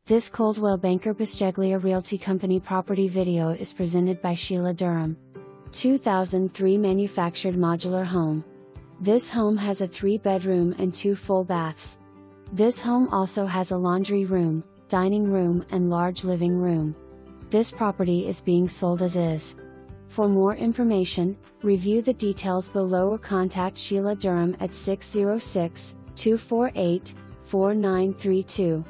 This Coldwell Banker Bisceglia Realty Company property video is presented by Sheila Durham. 2003 manufactured modular home. This home has a 3-bedroom and 2 full baths. This home also has a laundry room, dining room and large living room. This property is being sold as is. For more information, review the details below or contact Sheila Durham at 606-248-4932.